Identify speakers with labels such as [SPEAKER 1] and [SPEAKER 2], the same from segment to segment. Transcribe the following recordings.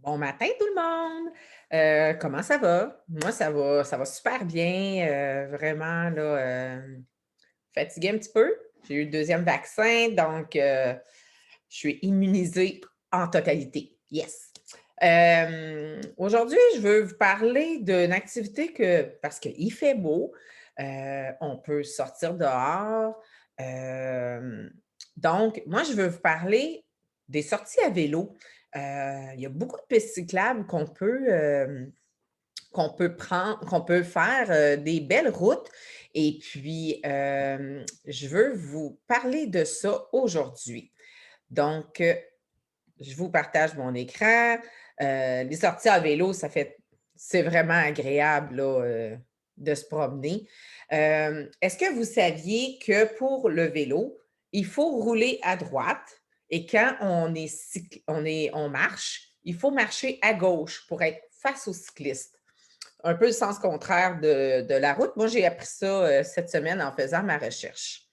[SPEAKER 1] Bon matin tout le monde! Comment ça va? Moi, ça va super bien, vraiment là, fatiguée un petit peu. J'ai eu le deuxième vaccin, donc je suis immunisée en totalité. Yes! Aujourd'hui, je veux vous parler d'une activité parce qu'il fait beau, on peut sortir dehors. Hem, donc moi, je veux vous parler des sorties à vélo. Il y a beaucoup de pistes cyclables qu'on peut faire, des belles routes et puis, je veux vous parler de ça aujourd'hui. Donc, je vous partage mon écran. Les sorties à vélo, c'est vraiment agréable là, de se promener. Est-ce que vous saviez que pour le vélo, il faut rouler à droite et quand on marche, il faut marcher à gauche pour être face aux cyclistes? Un peu le sens contraire de la route. Moi, j'ai appris ça, cette semaine en faisant ma recherche.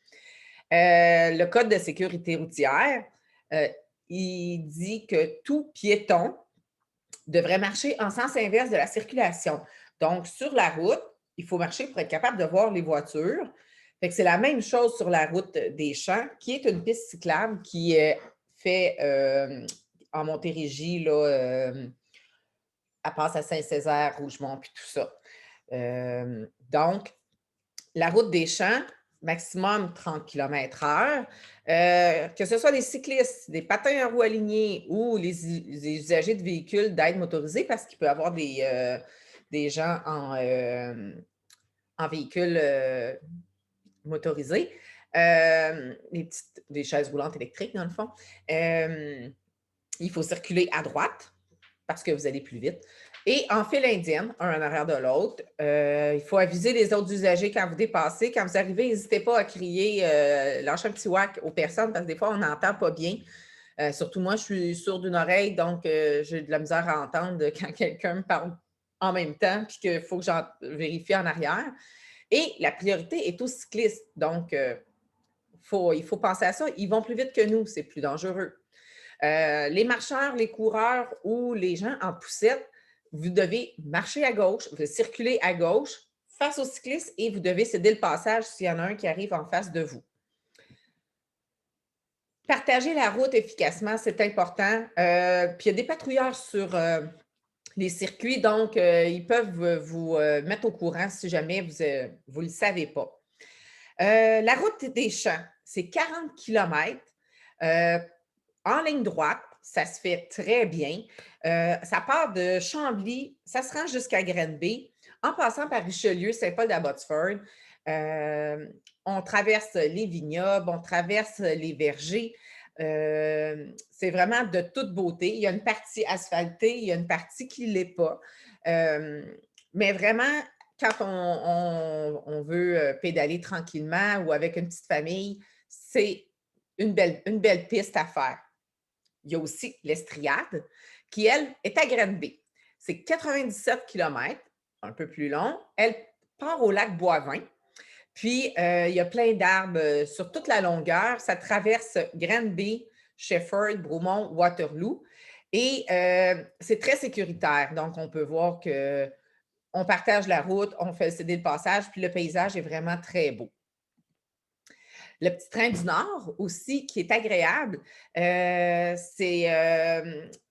[SPEAKER 1] Le code de sécurité routière, heu, il dit que tout piéton devrait marcher en sens inverse de la circulation. Donc sur la route, il faut marcher pour être capable de voir les voitures. Fait que c'est la même chose sur la route des Champs, qui est une piste cyclable qui est fait, en Montérégie, là, elle passe à Saint-Césaire, Rougemont, puis tout ça. Donc la route des Champs, maximum 30 km/h. Que ce soit des cyclistes, des patins à roues alignées ou les usagers de véhicules d'aide motorisée, parce qu'il peut y avoir des gens en véhicule motorisé, des chaises roulantes électriques, dans le fond. Euh, il faut circuler à droite parce que vous allez plus vite. Et en file indienne, un en arrière de l'autre, il faut aviser les autres usagers quand vous dépassez. Quand vous arrivez, n'hésitez pas à crier, lâcher un petit whack aux personnes parce que des fois, on n'entend pas bien. Surtout moi, je suis sourde d'une oreille, donc j'ai de la misère à entendre quand quelqu'un me parle en même temps puis qu'il faut que j'en vérifie en arrière. Et la priorité est aux cyclistes. Donc, il faut penser à ça. Ils vont plus vite que nous, c'est plus dangereux. Les marcheurs, les coureurs ou les gens en poussette, vous devez marcher à gauche, vous devez circuler à gauche face aux cyclistes et vous devez céder le passage s'il y en a un qui arrive en face de vous. Partager la route efficacement, c'est important. Puis il y a des patrouilleurs sur les circuits, donc ils peuvent vous mettre au courant si jamais vous ne le savez pas. La route des champs, c'est 40 kilomètres. En ligne droite, ça se fait très bien. Ça part de Chambly, ça se rend jusqu'à Granby, en passant par Richelieu, Saint-Paul-d'Abbotsford. On traverse les vignobles, on traverse les vergers. C'est vraiment de toute beauté. Il y a une partie asphaltée, il y a une partie qui ne l'est pas. Mais vraiment, quand on veut pédaler tranquillement ou avec une petite famille, c'est une belle piste à faire. Il y a aussi l'Estriade, qui, elle, est à Granby. C'est 97 kilomètres, un peu plus long. Elle part au lac Boivin. Puis, il y a plein d'arbres sur toute la longueur. Ça traverse Granby, Shefford, Bromont, Waterloo. Et c'est très sécuritaire. Donc, on peut voir qu'on partage la route, on fait céder le passage, puis le paysage est vraiment très beau. Le petit train du Nord aussi, qui est agréable, c'est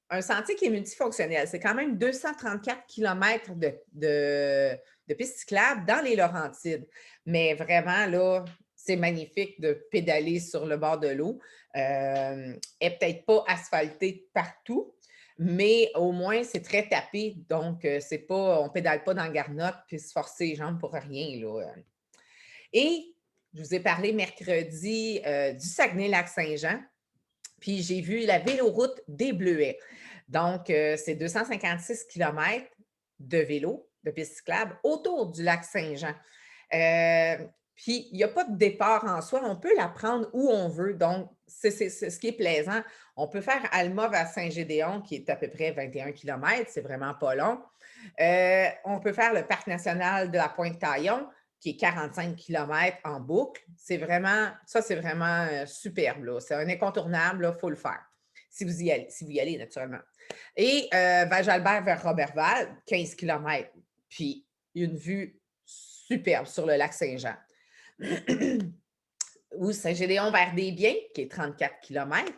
[SPEAKER 1] un sentier qui est multifonctionnel. C'est quand même 234 kilomètres de pistes cyclables dans les Laurentides. Mais vraiment, là, c'est magnifique de pédaler sur le bord de l'eau. Elle n'est peut-être pas asphaltée partout, mais au moins, c'est très tapé. Donc, c'est pas, on ne pédale pas dans le garnotte puis se forcer les jambes pour rien. Là. Et je vous ai parlé mercredi du Saguenay-Lac-Saint-Jean, puis j'ai vu la véloroute des Bleuets. Donc, c'est 256 kilomètres de vélo, de piste cyclable, autour du lac Saint-Jean. Puis, il n'y a pas de départ en soi, on peut la prendre où on veut. Donc, c'est ce qui est plaisant. On peut faire Alma vers Saint-Gédéon, qui est à peu près 21 kilomètres, c'est vraiment pas long. On peut faire le parc national de la Pointe-Taillon, qui est 45 kilomètres en boucle. C'est vraiment superbe. C'est un incontournable, il faut le faire. si vous y allez, naturellement. Et Val-Jalbert vers Roberval, 15 km. Puis une vue superbe sur le lac Saint-Jean. Ou Saint-Gédéon vers Desbiens, qui est 34 km.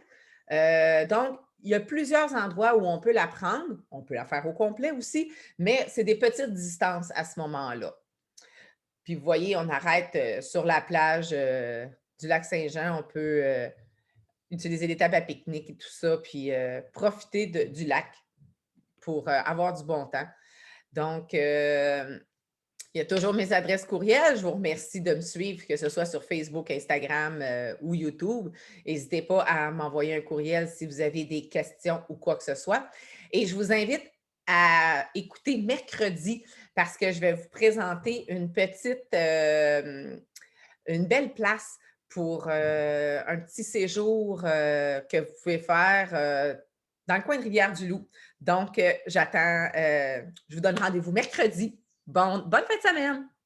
[SPEAKER 1] Donc, il y a plusieurs endroits où on peut la prendre. On peut la faire au complet aussi, mais c'est des petites distances à ce moment-là. Puis, vous voyez, on arrête sur la plage du lac Saint-Jean. On peut utiliser des tables à pique-nique et tout ça, puis profiter du lac pour avoir du bon temps. Donc, il y a toujours mes adresses courriel. Je vous remercie de me suivre, que ce soit sur Facebook, Instagram ou YouTube. N'hésitez pas à m'envoyer un courriel si vous avez des questions ou quoi que ce soit. Et je vous invite à écouter mercredi parce que je vais vous présenter une belle place pour un petit séjour que vous pouvez faire dans le coin de Rivière-du-Loup. Donc, je vous donne rendez-vous mercredi. Bonne fin de semaine!